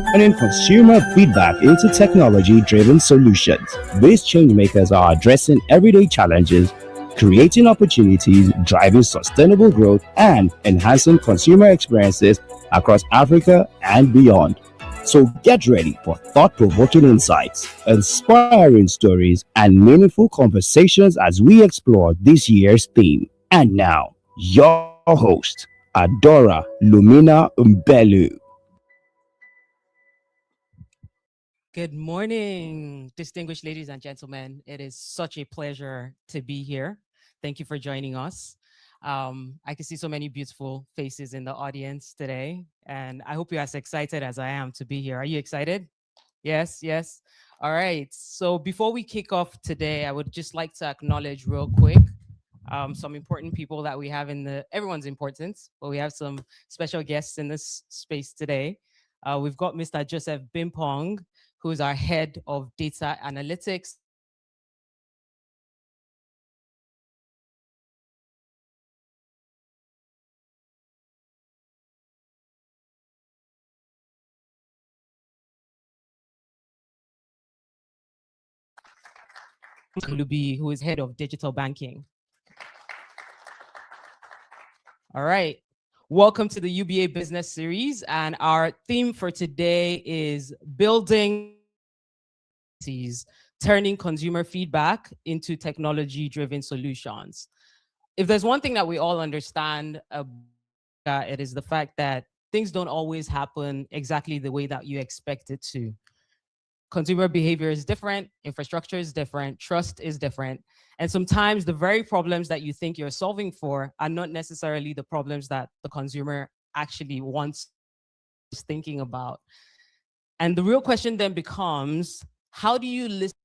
turning consumer feedback into technology-driven solutions. These changemakers are addressing everyday challenges, creating opportunities, driving sustainable growth, and enhancing consumer experiences across Africa and beyond. So get ready for thought provoking insights, inspiring stories, and meaningful conversations as we explore this year's theme. And now, your host, Adora Lumina Mbelu. Good morning, distinguished ladies and gentlemen. It is such a pleasure to be here. Thank you for joining us. I can see so many beautiful faces in the audience today, and I hope you're as excited as I am to be here. Are you excited? Yes, yes. All right. So before we kick off today, I would just like to acknowledge real quick some important people that we have everyone's important, but we have some special guests in this space today. We've got Mr. Joseph Bimpong, who is our head of data analytics. Lubi, who is head of digital banking. All right. Welcome to the UBA Business Series. And our theme for today is building, turning consumer feedback into technology-driven solutions. If there's one thing that we all understand, it is the fact that things don't always happen exactly the way that you expect it to. Consumer behavior is different, infrastructure is different, trust is different. And sometimes the very problems that you think you're solving for are not necessarily the problems that the consumer actually wants, is thinking about. And the real question then becomes, how do you listen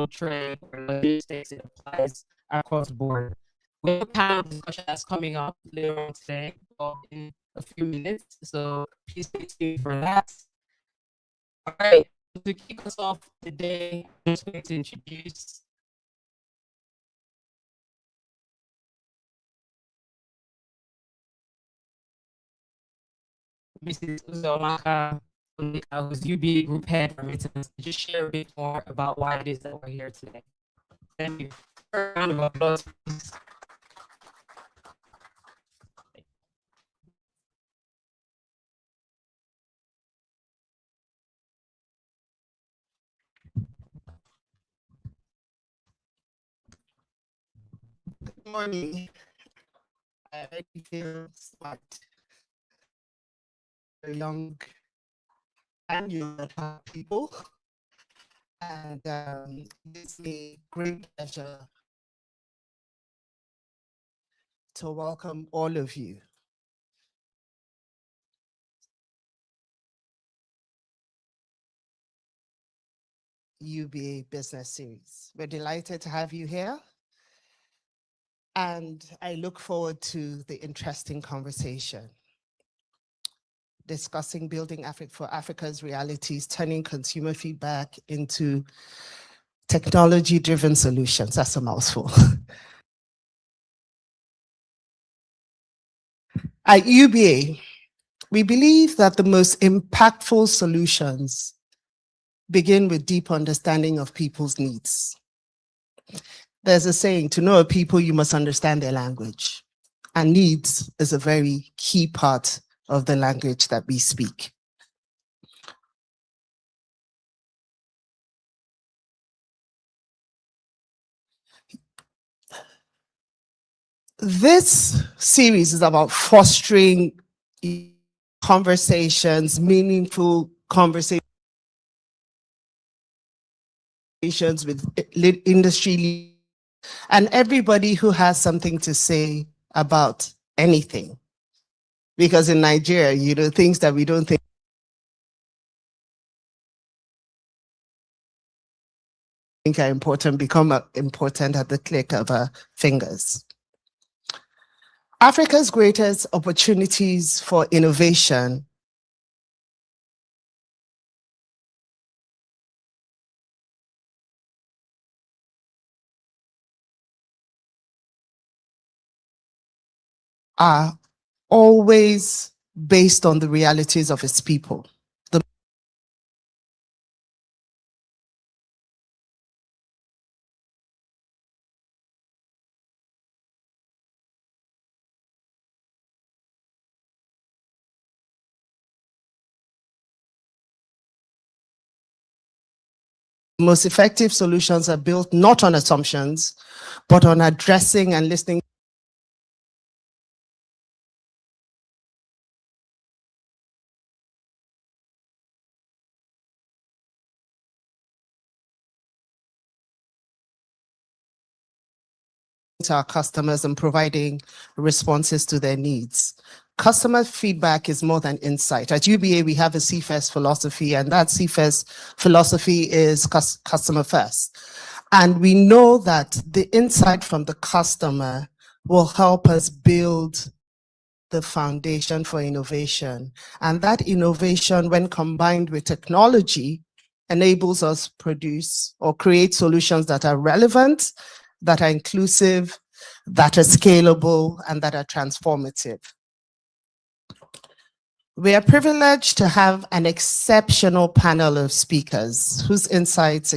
trade or logistics, it applies across board. We have a panel discussion that's coming up later on today or in a few minutes. So please stay tuned for that. All right. To kick us off today, I'm just going to introduce Mrs. Uzolaka, who's UBA Group Head for Remittance, to just share a bit more about why it is that we're here today. Thank you. A round of applause, please. morning. I already feel smart. A young and young people. And it's a great pleasure to welcome all of you. UBA Business Series. We're delighted to have you here. And I look forward to the interesting conversation discussing building for Africa's realities, turning consumer feedback into technology-driven solutions. That's a mouthful. At UBA, we believe that the most impactful solutions begin with deep understanding of people's needs. There's a saying, to know a people, you must understand their language. And needs is a very key part of the language that we speak. This series is about fostering conversations, meaningful conversations with industry leaders and everybody who has something to say about anything. Because in Nigeria, things that we don't think are important become important at the click of our fingers. Africa's greatest opportunities for innovation are always based on the realities of its people. The most effective solutions are built not on assumptions, but on addressing and listening to our customers and providing responses to their needs. Customer feedback is more than insight. At UBA, we have a CFIRST philosophy, and that CFIRST philosophy is customer first. And we know that the insight from the customer will help us build the foundation for innovation. And that innovation, when combined with technology, enables us produce or create solutions that are relevant, that are inclusive, that are scalable, and that are transformative. We are privileged to have an exceptional panel of speakers whose insights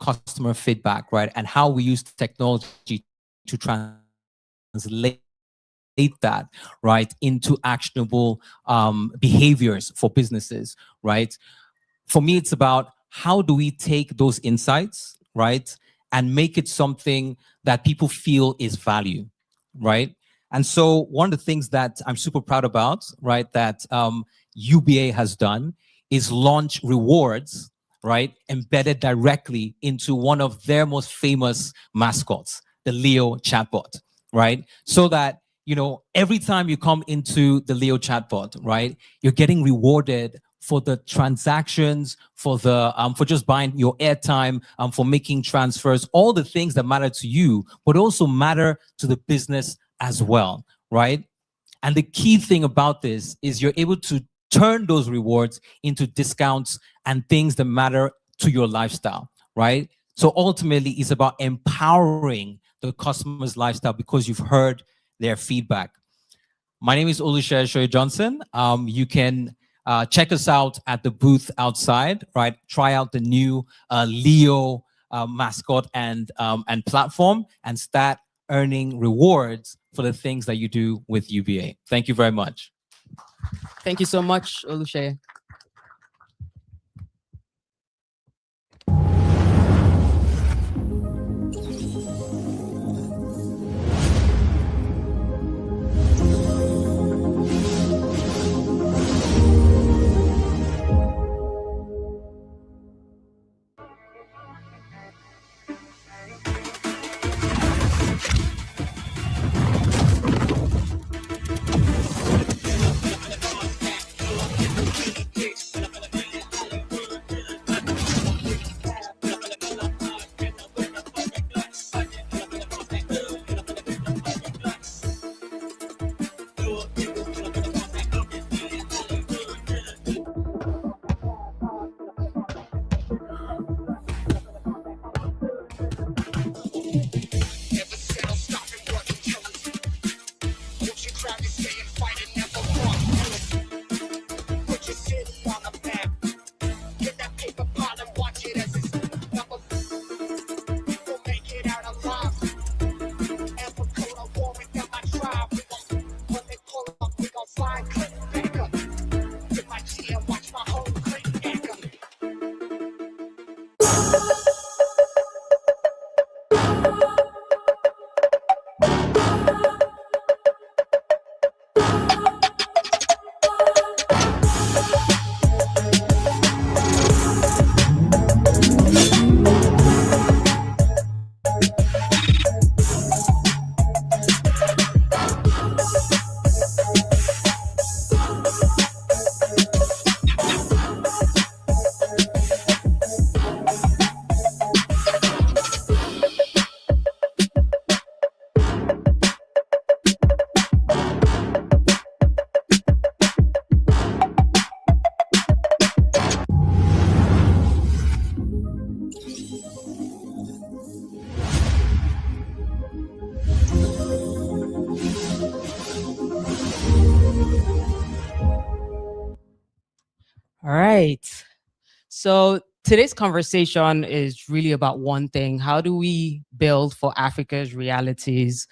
customer feedback, right? And how we use technology to translate that, right, into actionable behaviors for businesses, right? For me, it's about how do we take those insights, right, and make it something that people feel is value, right? And so one of the things that I'm super proud about, right, that UBA has done is launch rewards, right, embedded directly into one of their most famous mascots, the Leo chatbot, right? So that, you know, every time you come into the Leo chatbot, right, you're getting rewarded for the transactions, for the for just buying your airtime, for making transfers, all the things that matter to you, but also matter to the business as well, right? And the key thing about this is you're able to turn those rewards into discounts and things that matter to your lifestyle, right? So ultimately, it's about empowering the customer's lifestyle because you've heard their feedback. My name is Olusha Shoy Johnson. You can check us out at the booth outside, right? Try out the new Leo mascot and platform and start earning rewards for the things that you do with UBA. Thank you very much. Thank you so much, Olushe. All right. So today's conversation is really about one thing. How do we build for Africa's realities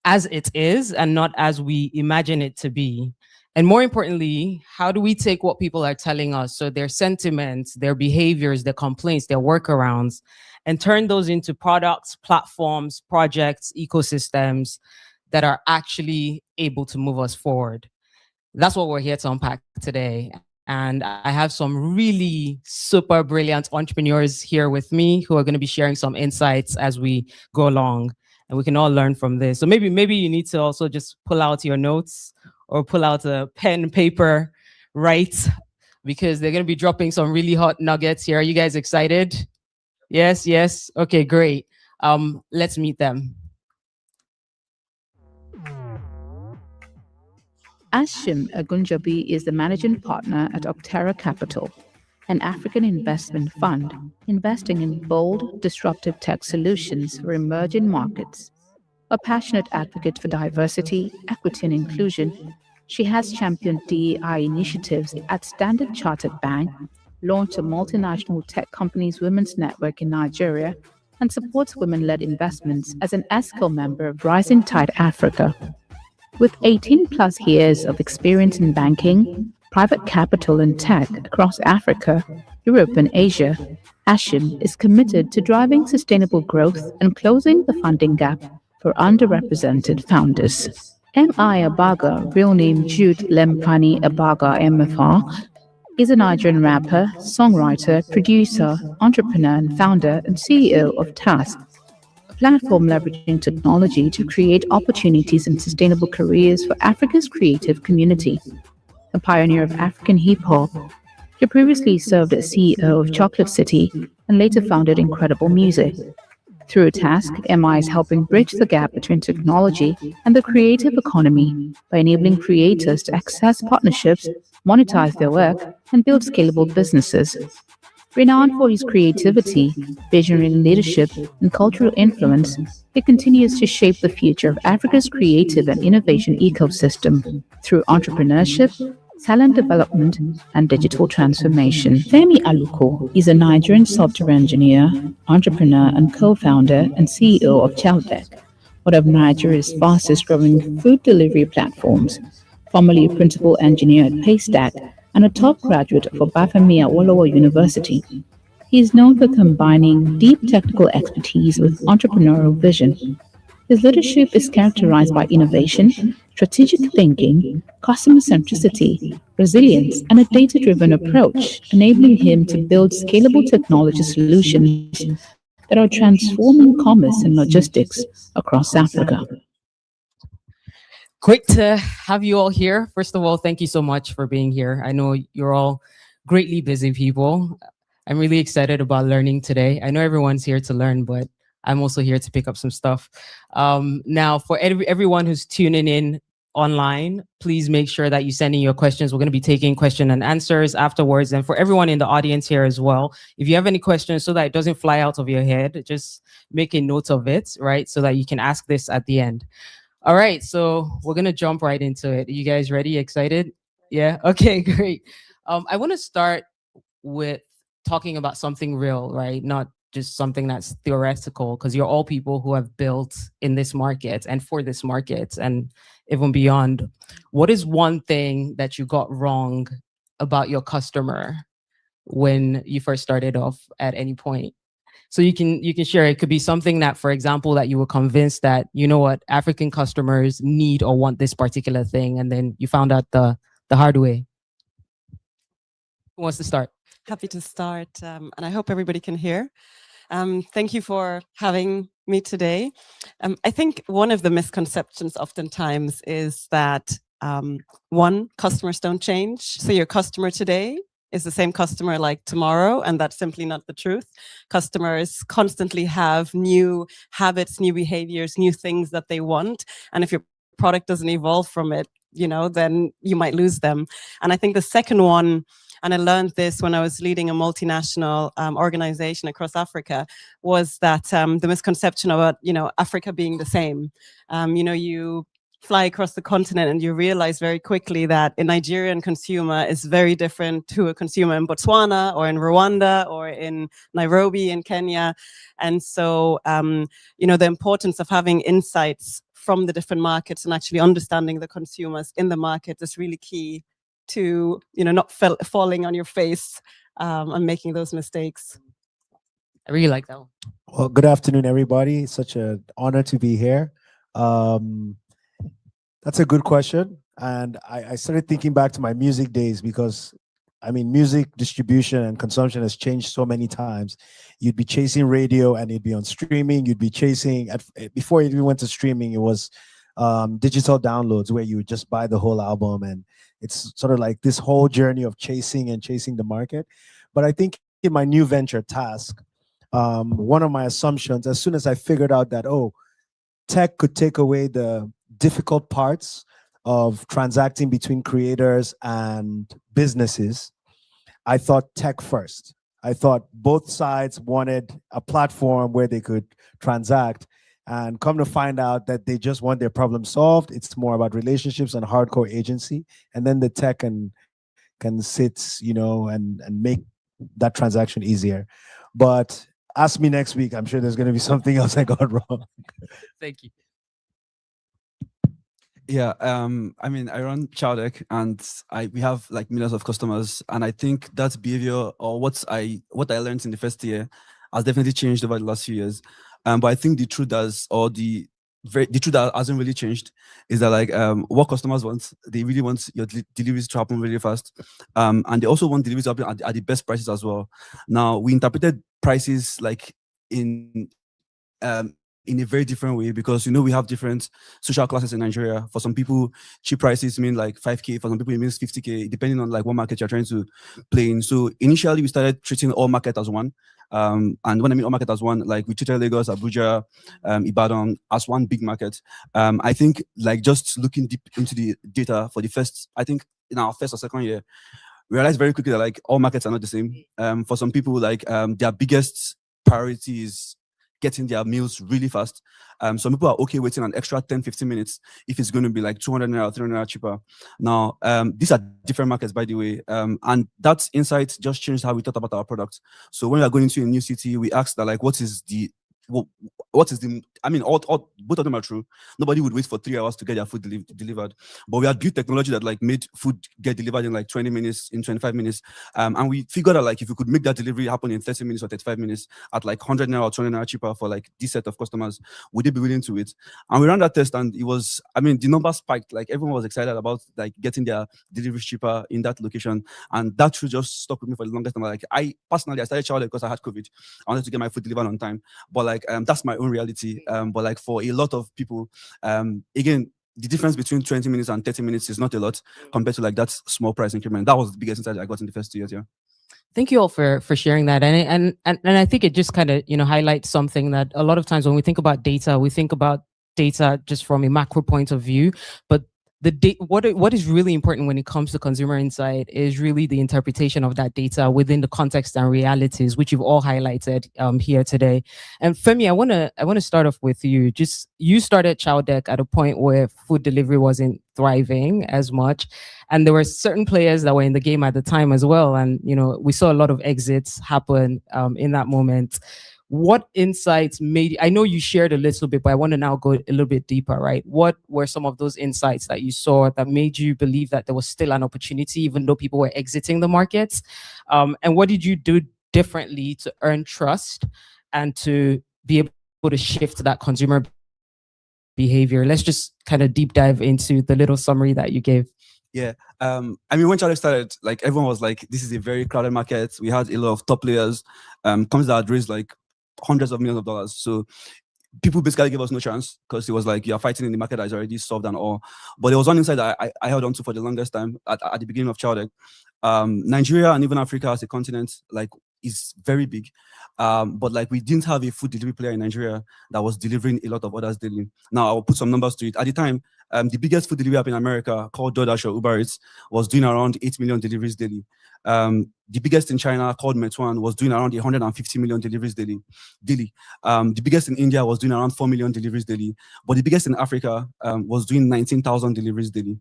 as it is and not as we imagine it to be? And more importantly, how do we take what people are telling us, so their sentiments, their behaviors, their complaints, their workarounds, and turn those into products, platforms, projects, ecosystems that are actually able to move us forward? That's what we're here to unpack today. And I have some really super brilliant entrepreneurs here with me who are going to be sharing some insights as we go along, and we can all learn from this. So maybe you need to also just pull out your notes or pull out a pen and paper, right? Because they're going to be dropping some really hot nuggets here. Are you guys excited? Yes, yes. Okay, great. Let's meet them. Ashim Agunjabi is the managing partner at Optera Capital, an African investment fund investing in bold, disruptive tech solutions for emerging markets. A passionate advocate for diversity, equity, and inclusion, she has championed DEI initiatives at Standard Chartered Bank, launched a multinational tech company's women's network in Nigeria, and supports women-led investments as an ESCO member of Rising Tide Africa. With 18 plus years of experience in banking, private capital and tech across Africa, Europe and Asia, Ashim is committed to driving sustainable growth and closing the funding gap for underrepresented founders. M.I. Abaga, real name Jude Lempani Abaga MFR, is a Nigerian rapper, songwriter, producer, entrepreneur, and founder and CEO of Task, a platform leveraging technology to create opportunities and sustainable careers for Africa's creative community. A pioneer of African hip hop, he previously served as CEO of Chocolate City and later founded Incredible Music. Through Task, MI is helping bridge the gap between technology and the creative economy by enabling creators to access partnerships, monetize their work, and build scalable businesses. Renowned for his creativity, visionary leadership, and cultural influence, he continues to shape the future of Africa's creative and innovation ecosystem through entrepreneurship, talent development, and digital transformation. Femi Aluko is a Nigerian software engineer, entrepreneur, and co-founder and CEO of Chowdeck, one of Nigeria's fastest growing food delivery platforms, formerly a principal engineer at Paystack and a top graduate of Obafemi Awolowo University. He is known for combining deep technical expertise with entrepreneurial vision. His leadership is characterized by innovation, strategic thinking, customer centricity, resilience, and a data-driven approach, enabling him to build scalable technology solutions that are transforming commerce and logistics across Africa. Great to have you all here. First of all, thank you so much for being here. I know you're all greatly busy people. I'm really excited about learning today. I know everyone's here to learn, but I'm also here to pick up some stuff. Now, for everyone who's tuning in online, please make sure that you send in your questions. We're going to be taking question and answers afterwards. And for everyone in the audience here as well, if you have any questions so that it doesn't fly out of your head, just make a note of it, right? So that you can ask this at the end. All right, so we're going to jump right into it. Are you guys ready? Excited? Yeah? Okay, great. I want to start with talking about something real, right? Not just something that's theoretical, because you're all people who have built in this market and for this market and even beyond. What is one thing that you got wrong about your customer when you first started off at any point? So you can share. It could be something that, for example, that you were convinced that, you know what, African customers need or want this particular thing, and then you found out the hard way. Who wants to start? Happy to start, and I hope everybody can hear. Thank you for having me today. I think one of the misconceptions oftentimes is that one, customers don't change. So your customer today is the same customer like tomorrow, and that's simply not the truth. Customers constantly have new habits, new behaviors, new things that they want, and if your product doesn't evolve from it, then you might lose them. And I think the second one, and I learned this when I was leading a multinational organization across Africa, was that the misconception about Africa being the same. You fly across the continent and you realize very quickly that a Nigerian consumer is very different to a consumer in Botswana or in Rwanda or in Nairobi in Kenya. And so, the importance of having insights from the different markets and actually understanding the consumers in the market is really key to, not falling on your face and making those mistakes. I really like that one. Well, good afternoon, everybody. It's such an honor to be here. That's a good question. And I started thinking back to my music days because, music distribution and consumption has changed so many times. You'd be chasing radio and it'd be on streaming. You'd be chasing, before it even went to streaming, it was digital downloads where you would just buy the whole album. And it's sort of like this whole journey of chasing the market. But I think in my new venture, Task, one of my assumptions, as soon as I figured out that, tech could take away the difficult parts of transacting between creators and businesses, I thought tech first. I thought both sides wanted a platform where they could transact, and come to find out that they just want their problem solved. It's more about relationships and hardcore agency, and then the tech can sit, and make that transaction easier. But ask me next week. I'm sure there's going to be something else I got wrong. Thank you. Yeah, I mean, I run Chowdeck, and we have like millions of customers, and I think that behavior, or what I learned in the first year has definitely changed over the last few years. But I think the truth the truth that hasn't really changed is that like what customers want, they really want your deliveries to happen really fast, and they also want deliveries to happen at the best prices as well. Now, we interpreted prices like in a very different way, because we have different social classes in Nigeria. For some people, cheap prices mean like 5K. For some people, it means 50K, depending on like what market you're trying to play in. So initially, we started treating all market as one. And when I mean all market as one, like we treated Lagos, Abuja, Ibadan as one big market. I think like just looking deep into the data for the first, I think in our first or second year, we realized very quickly that like all markets are not the same. For some people, like their biggest priority is getting their meals really fast. Some people are okay waiting an extra 10-15 minutes if it's going to be like 200 naira, 300 naira cheaper. Now, these are different markets, by the way, and that insight just changed how we thought about our product. So when we are going into a new city, we asked that like, what is the I mean, all both of them are true. Nobody would wait for 3 hours to get their food delivered, but we had built technology that like made food get delivered in like 20 minutes, in 25 minutes, and we figured out like if we could make that delivery happen in 30 minutes or 35 minutes at like 100 naira or 20 naira cheaper for like this set of customers, would they be willing to it? And we ran that test, and it was, I mean, the numbers spiked. Like everyone was excited about like getting their deliveries cheaper in that location, and that should just stuck with me for the longest time. Like I personally started Chowdeck because I had COVID. I wanted to get my food delivered on time, but like that's my own reality. But like for a lot of people, again, the difference between 20 minutes and 30 minutes is not a lot compared to like that small price increment. That was the biggest insight I got in the first 2 years. Yeah. Thank you all for sharing that, and I think it just kind of highlights something that a lot of times when we think about data, we think about data just from a macro point of view, but what is really important when it comes to consumer insight is really the interpretation of that data within the context and realities, which you've all highlighted here today. And Femi, I want to start off with you. Just you started Chowdeck at a point where food delivery wasn't thriving as much, and there were certain players that were in the game at the time as well. And we saw a lot of exits happen in that moment. What insights I know you shared a little bit, but I want to now go a little bit deeper, right? What were some of those insights that you saw that made you believe that there was still an opportunity, even though people were exiting the markets? And what did you do differently to earn trust and to be able to shift that consumer behavior? Let's just kind of deep dive into the little summary that you gave. Yeah. I mean, when Chowdeck started, like everyone was like, this is a very crowded market. We had a lot of top players, companies that had raised like hundreds of millions of dollars. So people basically gave us no chance because it was like you're fighting in the market that is already solved and all. But there was one insight that I held on to for the longest time at the beginning of Chowdeck. Nigeria and even Africa as a continent like is very big. But like we didn't have a food delivery player in Nigeria that was delivering a lot of orders daily. Now I'll put some numbers to it. At the time, the biggest food delivery app in America called DoorDash or Uber Eats was doing around 8 million deliveries daily. The biggest in China called Meituan was doing around 150 million deliveries daily. The biggest in India was doing around 4 million deliveries daily. But the biggest in Africa was doing 19,000 deliveries daily.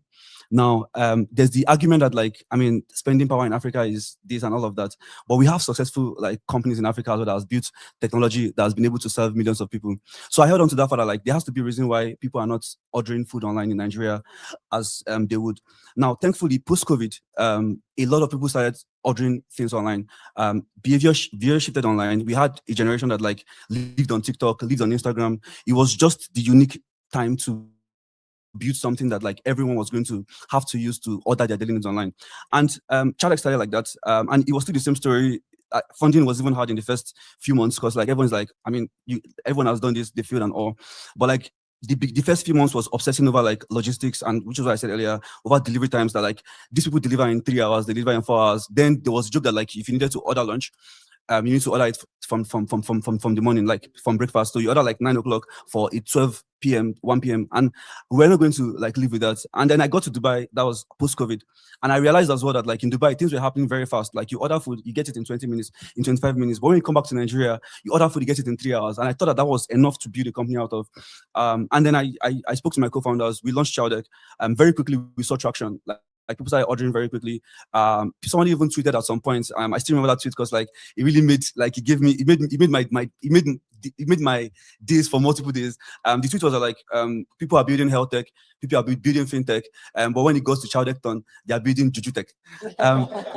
Now, there's the argument that like, I mean, spending power in Africa is this and all of that, but we have successful like companies in Africa that has built technology that has been able to serve millions of people. So I held on to that for that, like there has to be a reason why people are not ordering food online in Nigeria as they would. Now, thankfully, post-COVID, a lot of people started ordering things online. Behavior shifted online. We had a generation that like lived on TikTok, lived on Instagram. It was just the unique time to build something that like everyone was going to have to use to order their daily needs online. And Chowdeck started like that. And it was still the same story. Funding was even hard in the first few months because like everyone's like, I mean, everyone has done this, they failed and all. But like the first few months was obsessing over like logistics, and which is what I said earlier, over delivery times that like these people deliver in 3 hours, they deliver in 4 hours. Then there was a joke that like if you needed to order lunch, you need to order it from the morning, like from breakfast. So you order like 9 o'clock for a 12 p.m., 1 p.m. And we're not going to like live with that. And then I got to Dubai, that was post-COVID. And I realized as well that like in Dubai, things were happening very fast. Like you order food, you get it in 20 minutes, in 25 minutes. But when you come back to Nigeria, you order food, you get it in 3 hours. And I thought that was enough to build a company out of. And then I spoke to my co-founders, we launched Chowdeck. Very quickly, we saw traction. Like like people started ordering very quickly. Someone even tweeted at some point. I still remember that tweet because like it really made like it made my days for multiple days. The tweet was like people are building health tech, people are building fintech, but when it goes to child tech, they are building juju tech,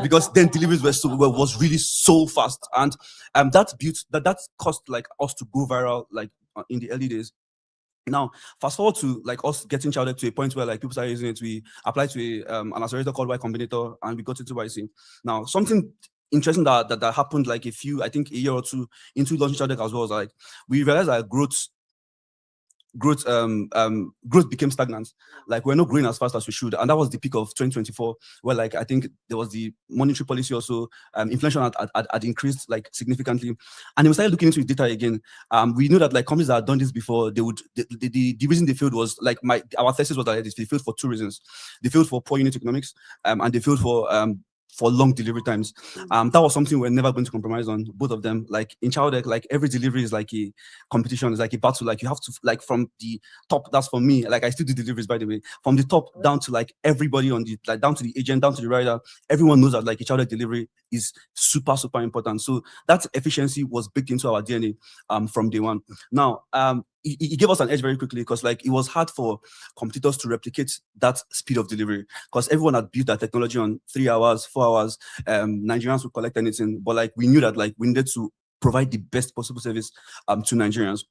because then deliveries was really so fast, and that caused like us to go viral like in the early days. Now, fast forward to like us getting child tech to a point where like people started using it. We applied to an accelerator called Y Combinator, and we got into YC. Now, something interesting that happened like I think a year or two into launching child tech as well was like we realized that growth became stagnant. Like we're not growing as fast as we should, and that was the peak of 2024, where like I think there was the monetary policy also. Inflation had increased like significantly, and then we started looking into the data again. We knew that like companies that had done this before, they would the reason they failed was like our thesis was that they failed for two reasons. They failed for poor unit economics, and they failed for long delivery times. That was something we're never going to compromise on, both of them. Like in child tech, like every delivery is like a competition, it's like a battle. Like you have to, like from the top, that's for me, like I still do deliveries by the way, from the top down to like everybody on the, like down to the agent, down to the rider, everyone knows that like a child tech delivery is super important. So that efficiency was baked into our DNA from day one. Now, it gave us an edge very quickly because like it was hard for competitors to replicate that speed of delivery because everyone had built that technology on 3 hours, 4 hours. Nigerians would collect anything, but like we knew that like we needed to provide the best possible service to Nigerians.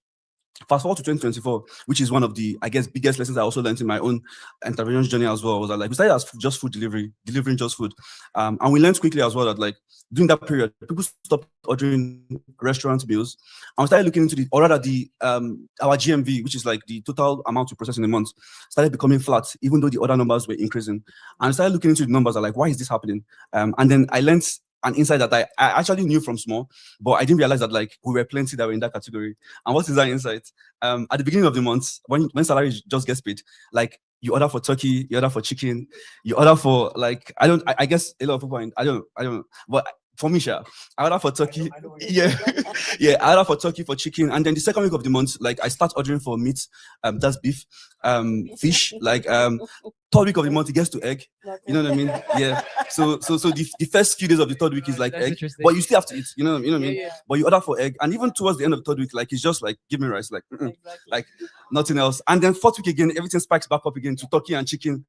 Fast forward to 2024, which is one of the, I guess, biggest lessons I also learned in my own entrepreneurial journey as well, was that like we started as just food delivery, delivering just food. And we learned quickly as well that like during that period, people stopped ordering restaurant meals. And we started looking into the, or rather the, our GMV, which is like the total amount we process in a month, started becoming flat, even though the other numbers were increasing. And I started looking into the numbers, like, why is this happening? And then I learned an insight that I actually knew from small, but I didn't realize that like we were plenty that were in that category. And what is that insight? At the beginning of the month, when salary just gets paid, like you order for turkey, you order for chicken, you order for like, I guess a lot of people, I don't know, but for me, I order for turkey. Yeah. Yeah, I order for turkey, for chicken. And then the second week of the month, like I start ordering for meat, that's beef, fish, like third week of the month, it gets to egg. You know what I mean? Yeah. So the first few days of the third week is like egg, but you still have to eat, you know what I mean? Yeah. But you order for egg. And even towards the end of the third week, like it's just like, give me rice, like, exactly. Like nothing else. And then fourth week again, everything spikes back up again to turkey and chicken.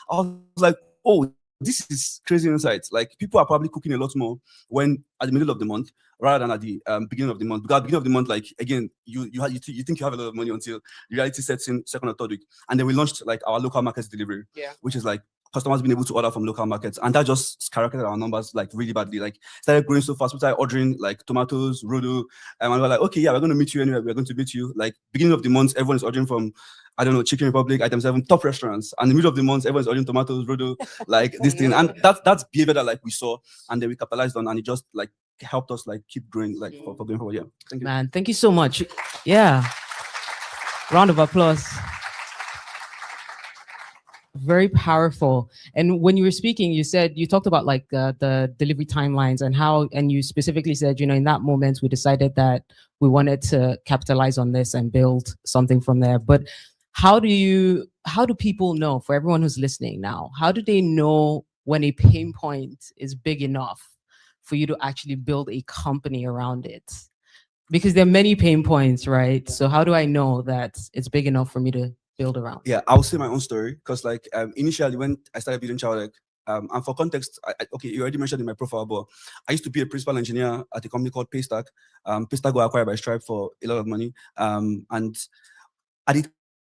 I was like, oh, this is crazy insights. Like people are probably cooking a lot more when at the middle of the month rather than at the beginning of the month. Because at the beginning of the month, like again, you think you have a lot of money until reality sets in second or third week. And then we launched like our local markets delivery, which is like customers being able to order from local markets, and that just skyrocketed our numbers like really badly. Like started growing so fast. We started ordering like tomatoes, rodo, and we're like, okay, yeah, we're going to meet you anyway. We're going to meet you. Like beginning of the month, everyone is ordering from, I don't know, Chicken Republic, Item 7, top restaurants. And in the middle of the month, everyone's ordering tomatoes, rodo, like this thing. And that's behavior that like we saw and then we capitalized on, and it just like helped us like keep growing like for going forward. Yeah. Thank you. Man, thank you so much. Yeah. Round of applause. Very powerful. And when you were speaking, you talked about like the delivery timelines and how, and you specifically said, in that moment we decided that we wanted to capitalize on this and build something from there. But how do people know, for everyone who's listening now, how do they know when a pain point is big enough for you to actually build a company around it? Because there are many pain points, right? So how do I know that it's big enough for me to build around? Yeah, I'll say my own story because like initially when I started building child tech, and for context, okay, you already mentioned in my profile, but I used to be a principal engineer at a company called Paystack. Paystack got acquired by Stripe for a lot of money. And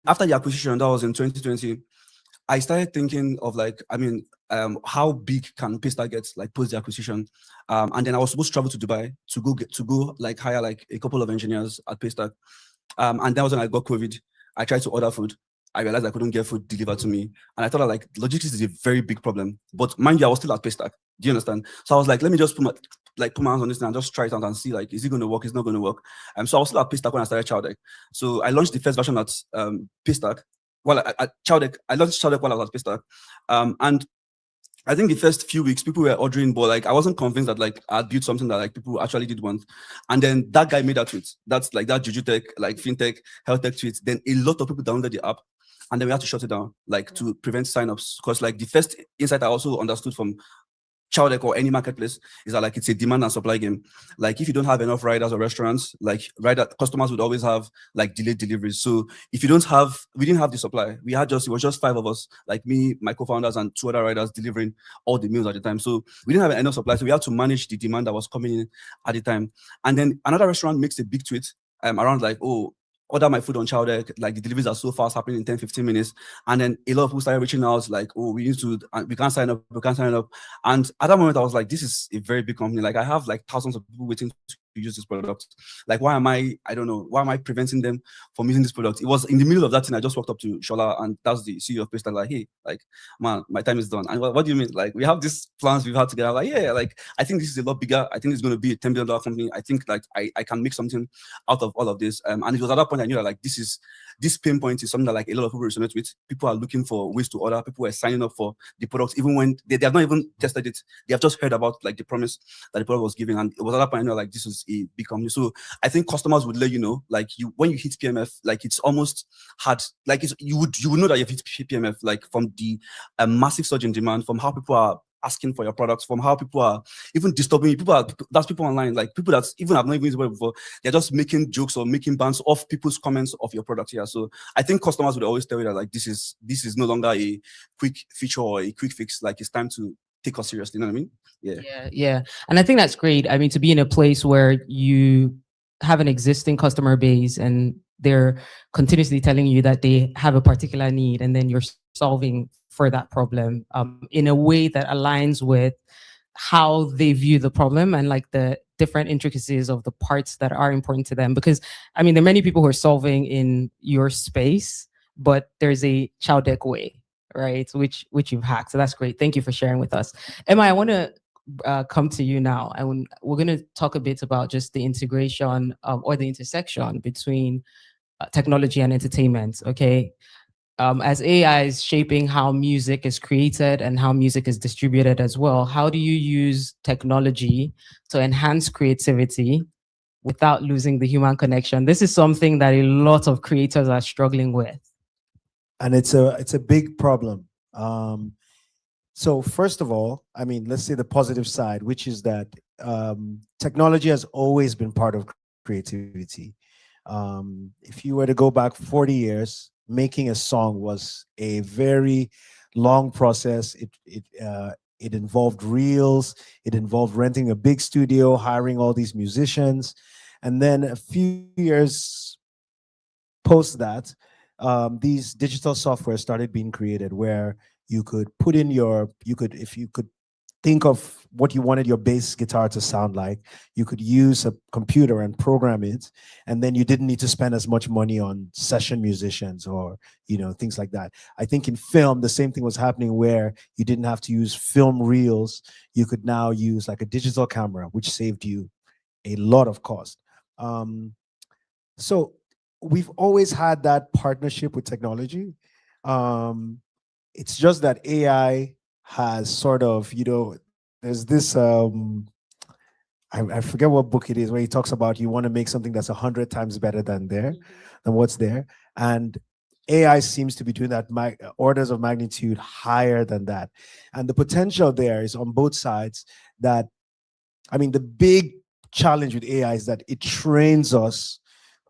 after the acquisition, that was in 2020, I started thinking of like, how big can Paystack get like post the acquisition? And then I was supposed to travel to Dubai to go like hire like a couple of engineers at Paystack. And that was when I got COVID. I tried to order food. I realized I couldn't get food delivered to me. And I thought that like logistics is a very big problem. But mind you, I was still at Paystack. Do you understand? So I was like, let me just put my hands on this and just try it out and see like, is it going to work? Is it not going to work? So I was still at Paystack when I started child tech. So I launched the first version at Paystack. Well, at child tech, I launched child tech while I was at Paystack. And I think the first few weeks people were ordering, but like I wasn't convinced that like I'd built something that like people actually did want. And then that guy made that tweet. That's like that juju tech, like fintech, health tech tweet. Then a lot of people downloaded the app. and then we had to shut it down, like to prevent signups. Because like the first insight I also understood from Chowdeck or any marketplace is that like it's a demand and supply game. Like if you don't have enough riders or restaurants, like customers would always have like delayed deliveries. So if you don't have, we didn't have the supply. It was just 5 of us, like me, my co-founders, and 2 other riders delivering all the meals at the time. So we didn't have enough supply. So we had to manage the demand that was coming in at the time. And then another restaurant makes a big tweet around like, oh, order my food on Chowdeck, like the deliveries are so fast, happening in 10, 15 minutes. And then a lot of people started reaching out, like, oh, we can't sign up, we can't sign up. And at that moment, I was like, this is a very big company. Like I have like thousands of people waiting to use this product. Like, why am I preventing them from using this product? It was in the middle of that thing, I just walked up to Shola, and that's the CEO of Paystack, like, hey, like, man, my time is done. And what do you mean? Like, we have these plans we've had together. I'm like, yeah, like, I think this is a lot bigger. I think it's going to be a $10 billion company. I think like I can make something out of all of this. And it was at that point I knew that like this pain point is something that like a lot of people resonate with. People are looking for ways to order. People are signing up for the products, even when they have not even tested it. They have just heard about like the promise that the product was giving. And it was at that point I knew like this was a big company. So I think customers would let you know, like when you hit PMF, like it's almost hard, like you would know that you've hit PMF, like from the massive surge in demand, from how people are asking for your products, from how people are even disturbing you. That's people online, like people that even have not even used it before, they're just making jokes or making bans off people's comments of your product here. So I think customers would always tell you that like this is no longer a quick feature or a quick fix. Like it's time to take us seriously. You know what I mean? Yeah. And I think that's great. I mean, to be in a place where you have an existing customer base and they're continuously telling you that they have a particular need, and then you're solving for that problem in a way that aligns with how they view the problem and like the different intricacies of the parts that are important to them. Because I mean, there are many people who are solving in your space, but there's a Chowdeck way, right? Which you've hacked. So that's great. Thank you for sharing with us. Emma, I want to come to you now, and we're going to talk a bit about just the integration or the intersection between technology and entertainment. Okay. As AI is shaping how music is created and how music is distributed as well, how do you use technology to enhance creativity without losing the human connection? This is something that a lot of creators are struggling with. And it's a big problem. So first of all, I mean, let's say the positive side, which is that technology has always been part of creativity. If you were to go back 40 years, making a song was a very long process. It involved reels. It involved renting a big studio, hiring all these musicians. And then a few years post that, these digital software started being created where you could put in if you could think of what you wanted your bass guitar to sound like, you could use a computer and program it, and then you didn't need to spend as much money on session musicians or things like that. I think in film, the same thing was happening where you didn't have to use film reels. You could now use like a digital camera, which saved you a lot of cost. So we've always had that partnership with technology. It's just that AI has sort of, there's this, I forget what book it is, where he talks about you want to make something that's 100 times better than what's there. And AI seems to be doing that orders of magnitude higher than that. And the potential there is on both sides that, I mean, the big challenge with AI is that it trains us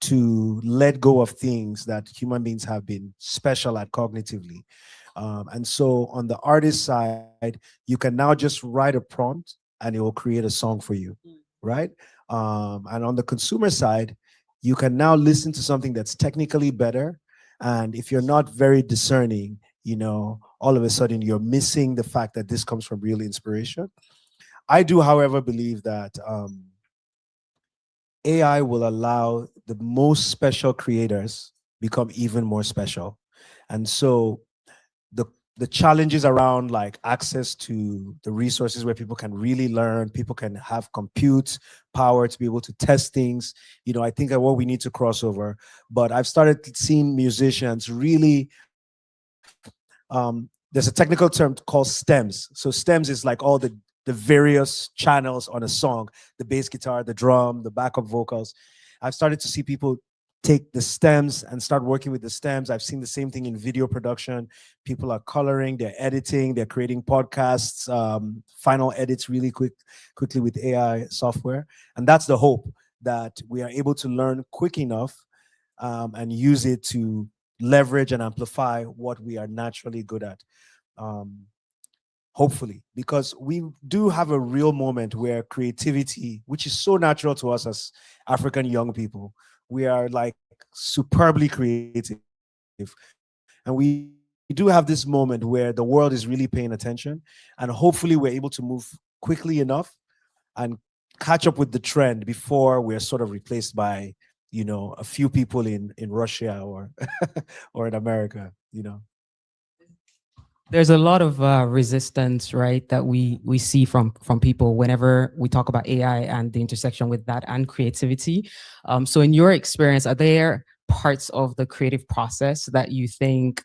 to let go of things that human beings have been special at cognitively. And so on the artist side, you can now just write a prompt and it will create a song for you, right? And on the consumer side, you can now listen to something that's technically better. And if you're not very discerning, all of a sudden you're missing the fact that this comes from real inspiration. I do, however, believe that AI will allow the most special creators become even more special. And so the challenges around like access to the resources where people can really learn, people can have compute power to be able to test things, I think that what we need to cross over. But I've started seeing musicians really, there's a technical term called stems. So stems is like all the various channels on a song, the bass guitar, the drum, the backup vocals. I've started to see people take the stems and start working with the stems. I've seen the same thing in video production. People are coloring, they're editing, they're creating podcasts, final edits really quickly with AI software. And that's the hope, that we are able to learn quick enough and use it to leverage and amplify what we are naturally good at. Hopefully, because we do have a real moment where creativity, which is so natural to us as African young people, we are like superbly creative. And we do have this moment where the world is really paying attention, and hopefully we're able to move quickly enough and catch up with the trend before we're sort of replaced by, you know, a few people in Russia or or in America, you know. There's a lot of resistance, right, that we see from people whenever we talk about AI and the intersection with that and creativity. So in your experience, are there parts of the creative process that you think,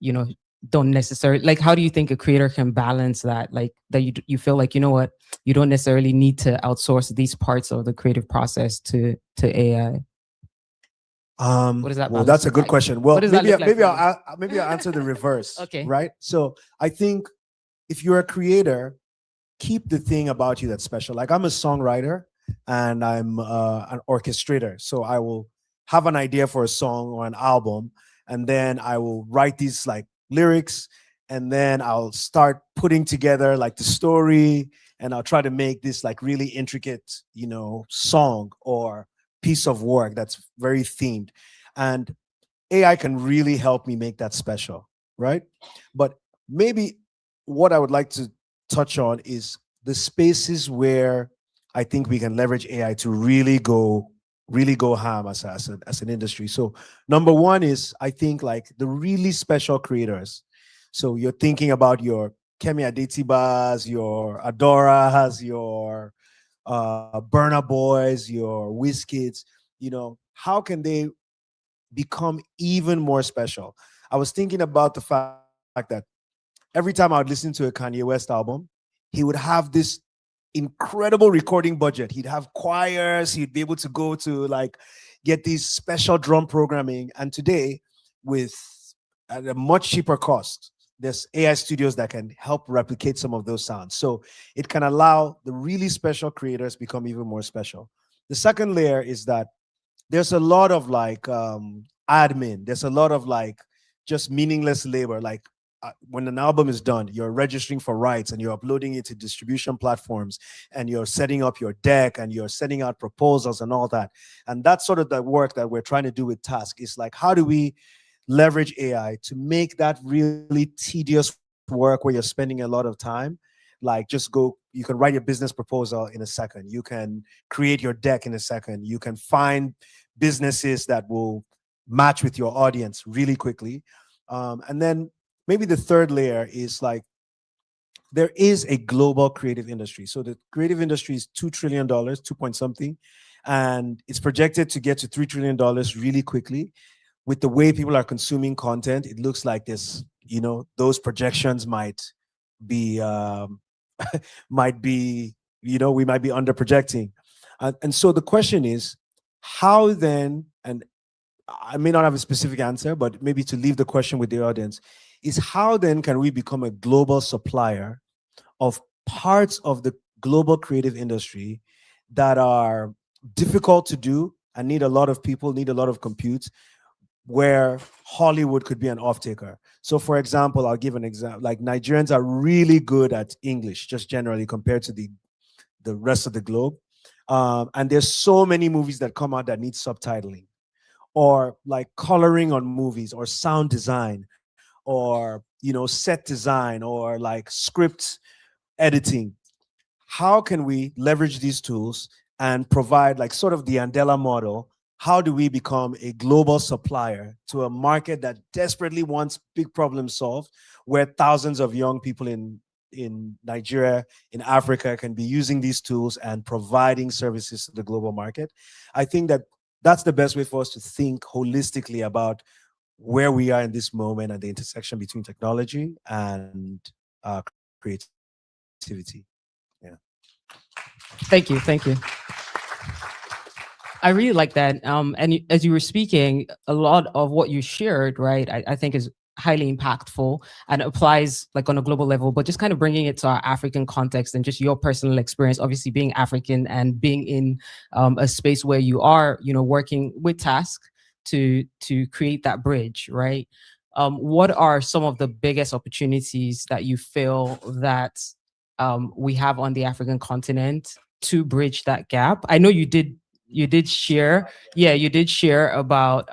you know, don't necessarily, like, how do you think a creator can balance that, like, that you feel like, you know what, you don't necessarily need to outsource these parts of the creative process to AI? What does that well, balance that's a look good like? question. Well, What does that maybe look like for you? maybe I'll answer the reverse. Okay. Right. So I think if you're a creator, keep the thing about you that's special. Like, I'm a songwriter and I'm an orchestrator. So I will have an idea for a song or an album, and then I will write these like lyrics, and then I'll start putting together like the story, and I'll try to make this like really intricate, you know, song or piece of work that's very themed. And AI can really help me make that special, right? But maybe what I would like to touch on is the spaces where I think we can leverage AI to really go ham as an industry. So number one is, I think, like the really special creators. So you're thinking about your Kemi Adetibas, your Adoras, your Burna Boys, your Wizkids, you know, how can they become even more special? I was thinking about the fact that every time I would listen to a Kanye West album, he would have this incredible recording budget. He'd have choirs, he'd be able to go to like get these special drum programming. And today, with at a much cheaper cost, there's AI studios that can help replicate some of those sounds. So it can allow the really special creators become even more special. The second layer is that there's a lot of like admin. There's a lot of like just meaningless labor. Like when an album is done, you're registering for rights and you're uploading it to distribution platforms, and you're setting up your deck and you're sending out proposals and all that. And that's sort of the work that we're trying to do with Task. Is like, how do we leverage AI to make that really tedious work where you're spending a lot of time, like just go, you can write your business proposal in a second. You can create your deck in a second. You can find businesses that will match with your audience really quickly. And then maybe the third layer is like, there is a global creative industry. So the creative industry is $2 trillion, 2 point something, and it's projected to get to $3 trillion really quickly. With the way people are consuming content, it looks like this, you know, those projections might be, you know, we might be under projecting. And so the question is, how then, and I may not have a specific answer, but maybe to leave the question with the audience, is how then can we become a global supplier of parts of the global creative industry that are difficult to do and need a lot of people, need a lot of compute, where Hollywood could be an off-taker. So for example, I'll give an example. Like, Nigerians are really good at English, just generally compared to the rest of the globe. And there's so many movies that come out that need subtitling, or like coloring on movies, or sound design, or, you know, set design, or like script editing. How can we leverage these tools and provide like sort of the Andela model? How do we become a global supplier to a market that desperately wants big problems solved, where thousands of young people in Nigeria, in Africa, can be using these tools and providing services to the global market? I think that that's the best way for us to think holistically about where we are in this moment and the intersection between technology and creativity. Yeah. Thank you. Thank you. I really like that. As you were speaking, a lot of what you shared, right, I think is highly impactful and applies like on a global level, but just kind of bringing it to our African context and just your personal experience, obviously being African and being in a space where you are, working with task to create that bridge, right? What are some of the biggest opportunities that you feel that we have on the African continent to bridge that gap? I know you did share, yeah, you did share about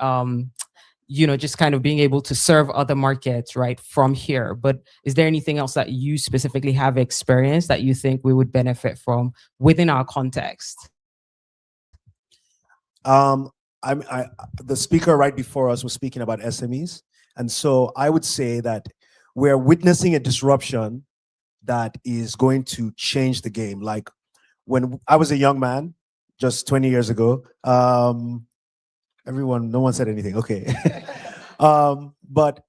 just kind of being able to serve other markets right from here. But is there anything else that you specifically have experienced that you think we would benefit from within our context? The speaker right before us was speaking about SMEs. And so I would say that we're witnessing a disruption that is going to change the game. Like when I was a young man, just 20 years ago, no one said anything, okay. But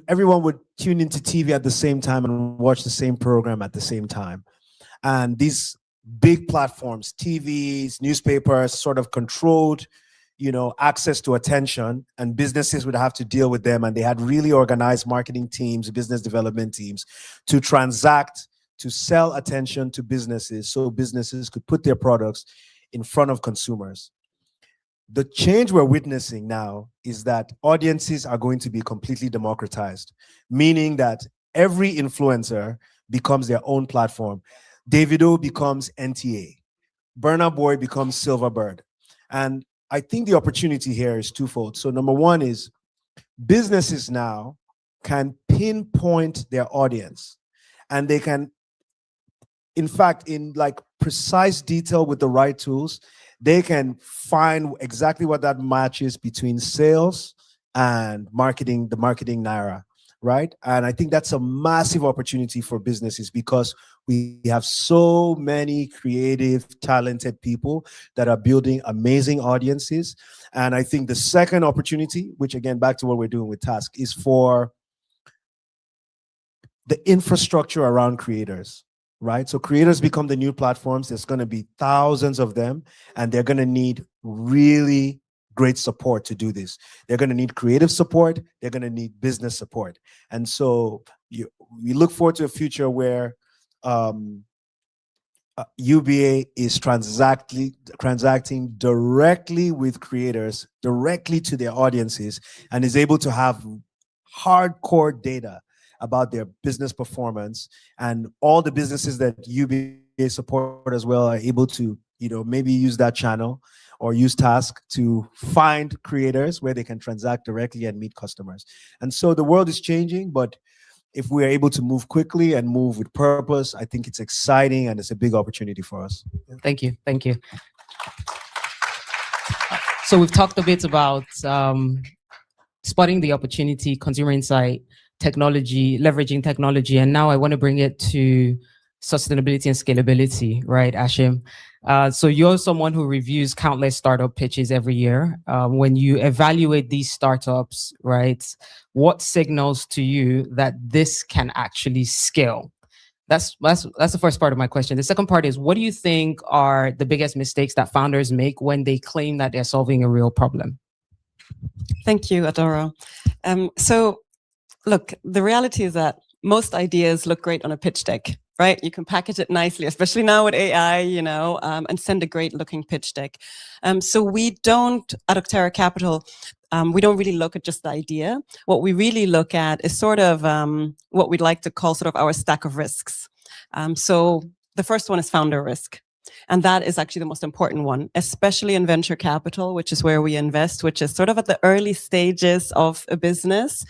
everyone would tune into TV at the same time and watch the same program at the same time. And these big platforms, TVs, newspapers, sort of controlled, access to attention, and businesses would have to deal with them. And they had really organized marketing teams, business development teams to transact, to sell attention to businesses so businesses could put their products in front of consumers. The change we're witnessing now is that audiences are going to be completely democratized, meaning that every influencer becomes their own platform. Davido becomes NTA. Burna Boy becomes Silverbird. And I think the opportunity here is twofold. So number one is businesses now can pinpoint their audience, and they can, in fact, in like precise detail with the right tools, they can find exactly what that matches between sales and marketing, the marketing naira, right? And I think that's a massive opportunity for businesses because we have so many creative, talented people that are building amazing audiences. And I think the second opportunity, which again, back to what we're doing with Task, is for the infrastructure around creators, right? So creators become the new platforms. There's going to be thousands of them, and they're going to need really great support to do this. They're going to need creative support. They're going to need business support. And so we look forward to a future where UBA is transacting directly with creators, directly to their audiences, and is able to have hardcore data about their business performance. And all the businesses that UBA support as well are able to, maybe use that channel or use Task to find creators where they can transact directly and meet customers. And so the world is changing, but if we are able to move quickly and move with purpose, I think it's exciting and it's a big opportunity for us. Thank you. Thank you. So we've talked a bit about spotting the opportunity, consumer insight, technology, leveraging technology, and now I want to bring it to sustainability and scalability, right, Ashim? So you're someone who reviews countless startup pitches every year. When you evaluate these startups, right, what signals to you that this can actually scale? That's the first part of my question. The second part is, what do you think are the biggest mistakes that founders make when they claim that they're solving a real problem? Thank you, Adora. So look, the reality is that most ideas look great on a pitch deck, right? You can package it nicely, especially now with AI, and send a great looking pitch deck. So we don't, at Octera Capital, we don't really look at just the idea. What we really look at is sort of what we'd like to call sort of our stack of risks. So the first one is founder risk. And that is actually the most important one, especially in venture capital, which is where we invest, which is sort of at the early stages of a business.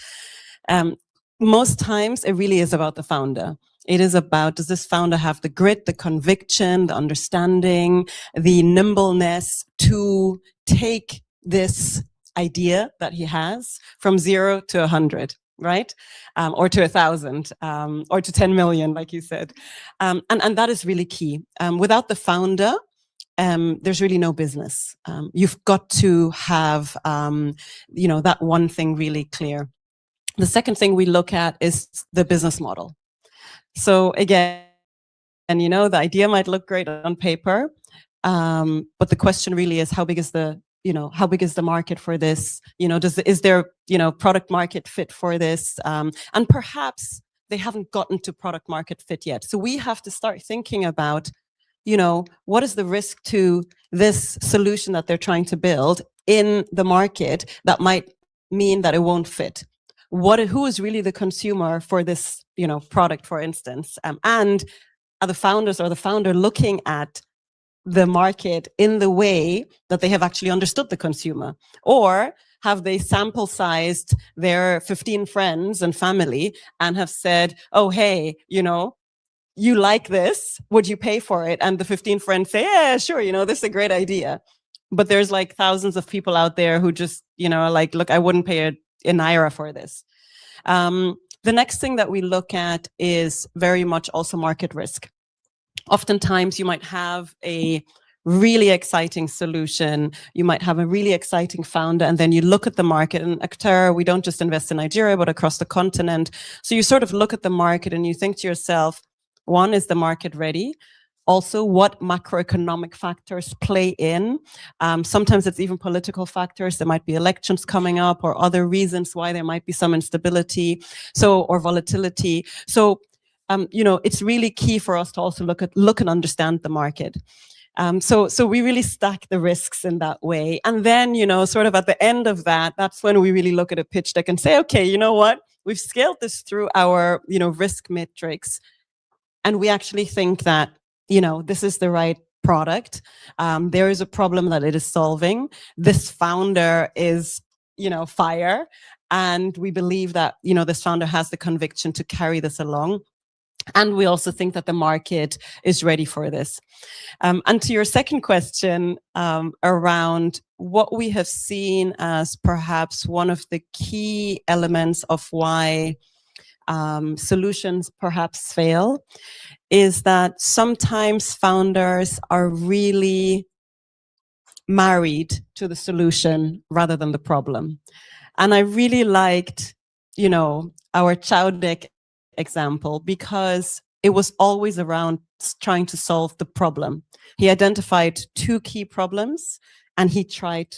Most times it really is about the founder. It is about, does this founder have the grit, the conviction, the understanding, the nimbleness to take this idea that he has from 0 to 100, right? Or to 1,000, or to 10 million, like you said. And that is really key. Without the founder, there's really no business. You've got to have, that one thing really clear. The second thing we look at is the business model. So again, the idea might look great on paper, But the question really is, how big is the how big is the market for this? Is there, product market fit for this? And perhaps they haven't gotten to product market fit yet. So we have to start thinking about, what is the risk to this solution that they're trying to build in the market that might mean that it won't fit? Who is really the consumer for this, product, for instance? And are the founders or the founder looking at the market in the way that they have actually understood the consumer? Or have they sample sized their 15 friends and family and have said, oh, hey, you like this, would you pay for it? And the 15 friends say, yeah, sure, this is a great idea. But there's like thousands of people out there who just, like, look, I wouldn't pay a naira for this. The next thing that we look at is very much also market risk. Oftentimes you might have a really exciting solution, you might have a really exciting founder, and then you look at the market. And Acteur, we don't just invest in Nigeria, but across the continent. So you sort of look at the market and you think to yourself, one, is the market ready? Also, what macroeconomic factors play in? Sometimes it's even political factors. There might be elections coming up or other reasons why there might be some instability, or volatility. So, it's really key for us to also look and understand the market. So we really stack the risks in that way. And then, sort of at the end of that, that's when we really look at a pitch deck and say, okay, you know what? We've scaled this through our, risk matrix. And we actually think that, this is the right product. There is a problem that it is solving. This founder is, fire. And we believe that, this founder has the conviction to carry this along. And we also think that the market is ready for this. And to your second question, around what we have seen as perhaps one of the key elements of why solutions perhaps fail, is that sometimes founders are really married to the solution rather than the problem. And I really liked, our Chowdeck example, because it was always around trying to solve the problem. He identified two key problems and he tried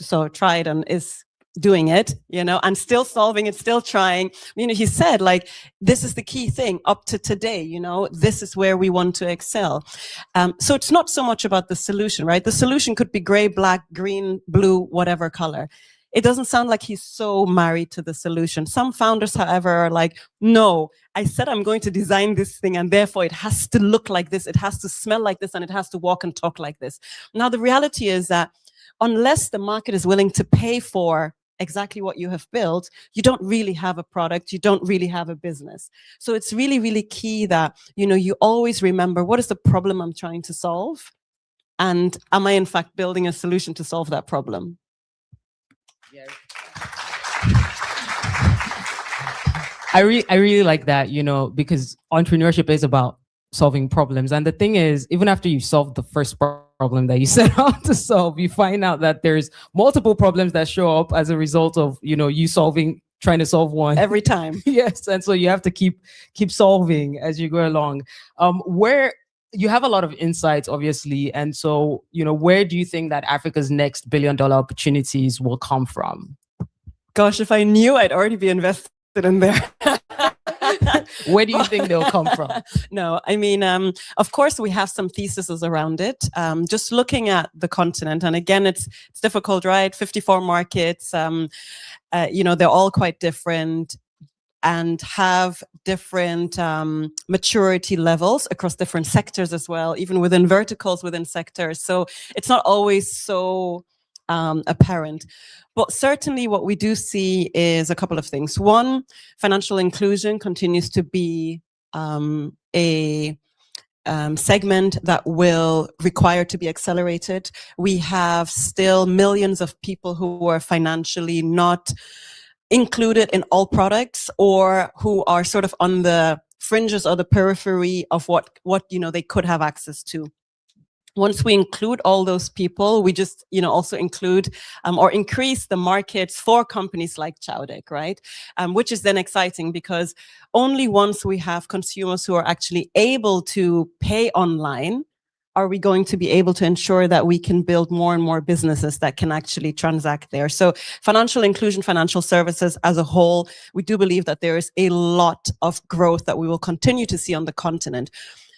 and is doing it, and still solving it, still trying. He said, like, this is the key thing up to today, this is where we want to excel. So it's not so much about the solution, right? The solution could be gray, black, green, blue, whatever color. It doesn't sound like he's so married to the solution. Some founders, however, are like, no, I said I'm going to design this thing and therefore it has to look like this, it has to smell like this, and it has to walk and talk like this. Now, the reality is that unless the market is willing to pay for exactly what you have built, you don't really have a product, you don't really have a business. So it's really, really key that, you always remember, what is the problem I'm trying to solve? And am I in fact building a solution to solve that problem? Yeah. I really like that, because entrepreneurship is about solving problems. And the thing is, even after you solve the first problem that you set out to solve, you find out that there's multiple problems that show up as a result of, you trying to solve one. Every time. Yes. And so you have to keep solving as you go along. Where you have a lot of insights, obviously. And so, where do you think that Africa's next billion-dollar opportunities will come from? Gosh, if I knew, I'd already be invested in there. Where do you think they'll come from? No, I mean, of course, we have some theses around it. Just looking at the continent, and again, it's difficult, right? 54 markets, they're all quite different and have different maturity levels across different sectors as well, even within verticals within sectors. So it's not always so apparent. But certainly what we do see is a couple of things. One, financial inclusion continues to be a segment that will require to be accelerated. We have still millions of people who are financially not included in all products, or who are sort of on the fringes or the periphery of what they could have access to. Once we include all those people, we just, also include or increase the markets for companies like Chowdeck, right? Which is then exciting, because only once we have consumers who are actually able to pay online, are we going to be able to ensure that we can build more and more businesses that can actually transact there? So financial inclusion, financial services as a whole, we do believe that there is a lot of growth that we will continue to see on the continent.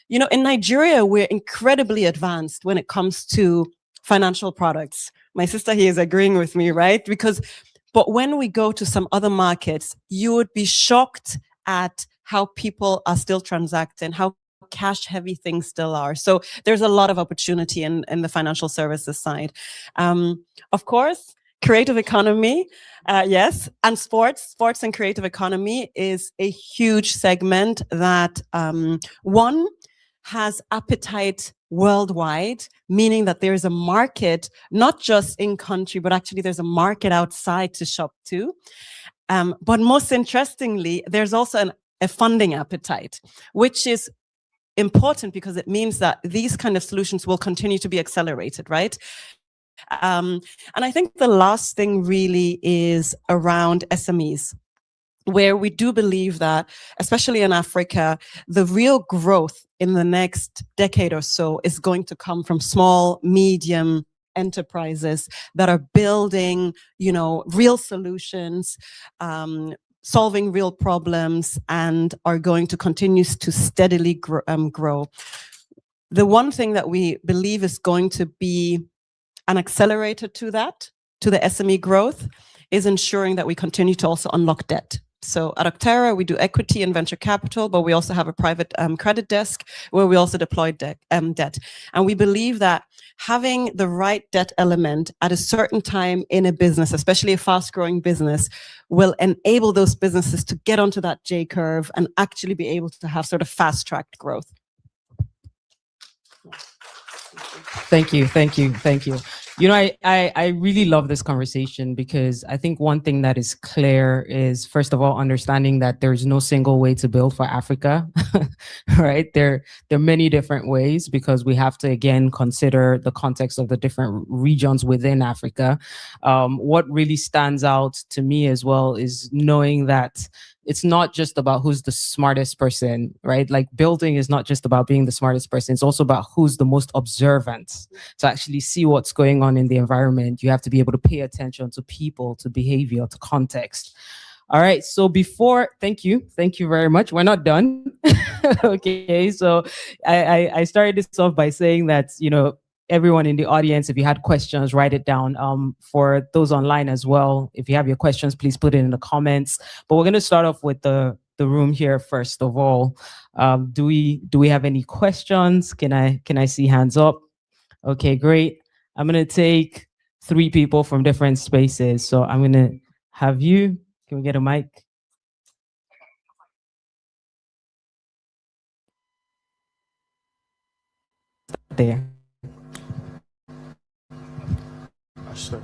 You know, in Nigeria, we're incredibly advanced when it comes to financial products. My sister here is agreeing with me, right? But when we go to some other markets, you would be shocked at how people are still transacting, how cash heavy things still are. So there's a lot of opportunity in the financial services side. Of course, creative economy, yes, and sports and creative economy is a huge segment that one has appetite worldwide, meaning that there's a market, not just in country, but actually there's a market outside to shop to. But most interestingly, there's also a funding appetite, which is important because it means that these kind of solutions will continue to be accelerated, right? And I think the last thing really is around SMEs, where we do believe that, especially in Africa, the real growth in the next decade or so is going to come from small, medium enterprises that are building, you know, real solutions, solving real problems, and are going to continue to steadily grow. The one thing that we believe is going to be an accelerator to that, to the SME growth, is ensuring that we continue to also unlock debt. So at Octera, we do equity and venture capital, but we also have a private credit desk where we also deploy debt. And we believe that having the right debt element at a certain time in a business, especially a fast-growing business, will enable those businesses to get onto that J curve and actually be able to have sort of fast-tracked growth. Thank you. You know, I really love this conversation because I think one thing that is clear is, first of all, understanding that there's no single way to build for Africa, right? There are many different ways because we have to, again, consider the context of the different regions within Africa. What really stands out to me as well is knowing that it's not just about who's the smartest person, right? Like building is not just about being the smartest person. It's also about who's the most observant to actually see what's going on in the environment. You have to be able to pay attention to people, to behavior, to context. All right. So thank you very much. We're not done. Okay. So I started this off by saying that, you know, everyone in the audience, if you had questions, write it down. For those online as well, if you have your questions, please put it in the comments. But we're going to start off with the room here first of all. Do we have any questions? Can I see hands up? Okay, great. I'm going to take 3 people from different spaces. So I'm going to have you. Can we get a mic? There. Sure.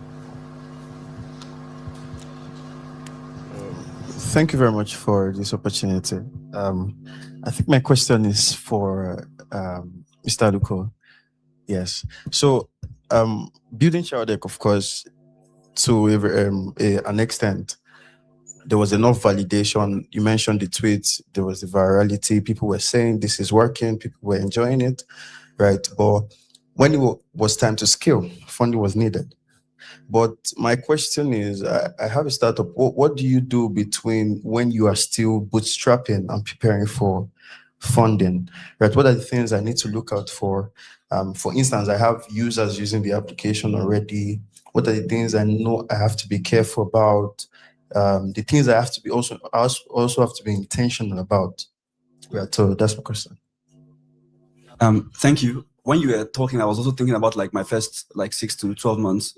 Thank you very much for this opportunity. I think my question is for Mr. Aluko. Yes. So, building Childec, of course, to an extent, there was enough validation. You mentioned the tweets. There was the virality. People were saying this is working. People were enjoying it, right? But when it was time to scale, funding was needed. But my question is, I have a startup. What do you do between when you are still bootstrapping and preparing for funding, right? What are the things I need to look out for? For instance, I have users using the application already. What are the things I know I have to be careful about? The things I have to be also have to be intentional about. Right, so that's my question. Thank you. When you were talking, I was also thinking about like my first 6 to 12 months.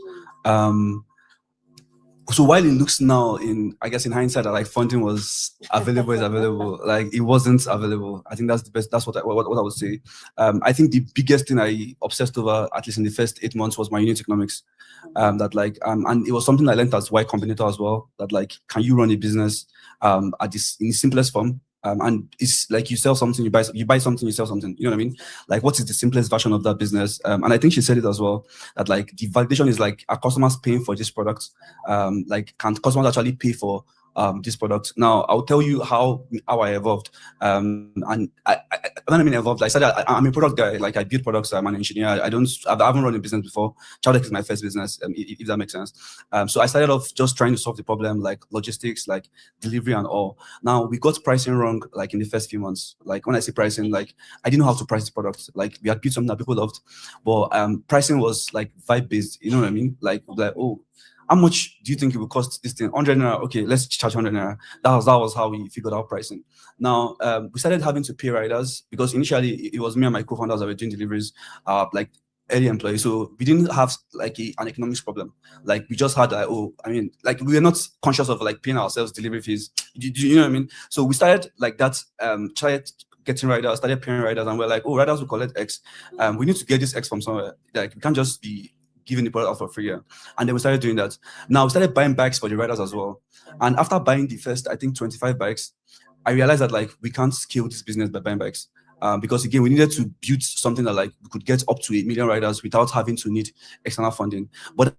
So while it looks now in hindsight that like funding was available, like it wasn't available. I think that's the best. That's what I would say. I think the biggest thing I obsessed over, at least in the first 8 months, was my unit economics. And it was something I learned as Y Combinator as well. That like, can you run a business in the simplest form? And it's like you sell something, you buy something, you sell something. You know what I mean? Like, what is the simplest version of that business? And I think she said it as well, that like the validation is like, are customers paying for this product? Like, can customers actually pay for this product. Now, I'll tell you how I evolved. And when I mean evolved, I'm a product guy. Like, I build products. I'm an engineer. I haven't run a business before. Child Tech is my first business, if that makes sense. So I started off just trying to solve the problem, like logistics, like delivery and all. Now, we got pricing wrong, like in the first few months. Like, when I say pricing, like, I didn't know how to price the product. Like, we had built something that people loved, but pricing was like vibe based. You know what I mean? Like, oh, how much do you think it will cost this thing? 100 naira. Okay, let's charge 100 naira. That was how we figured out pricing. Now, we started having to pay riders, because initially it was me and my co-founders that were doing deliveries, like early employees. So we didn't have like an economics problem. Like, we just had like, we were not conscious of like paying ourselves delivery fees. You know what I mean? So we started like that, tried getting riders, started paying riders, and we're like, oh, riders will collect X. We need to get this X from somewhere. Like, we can't just be giving the product out for free. And then we started doing that. Now we started buying bikes for the riders as well. And after buying the first, I think 25 bikes, I realized that like we can't scale this business by buying bikes. Because again, we needed to build something that like we could get up to 8 million riders without having to need external funding. But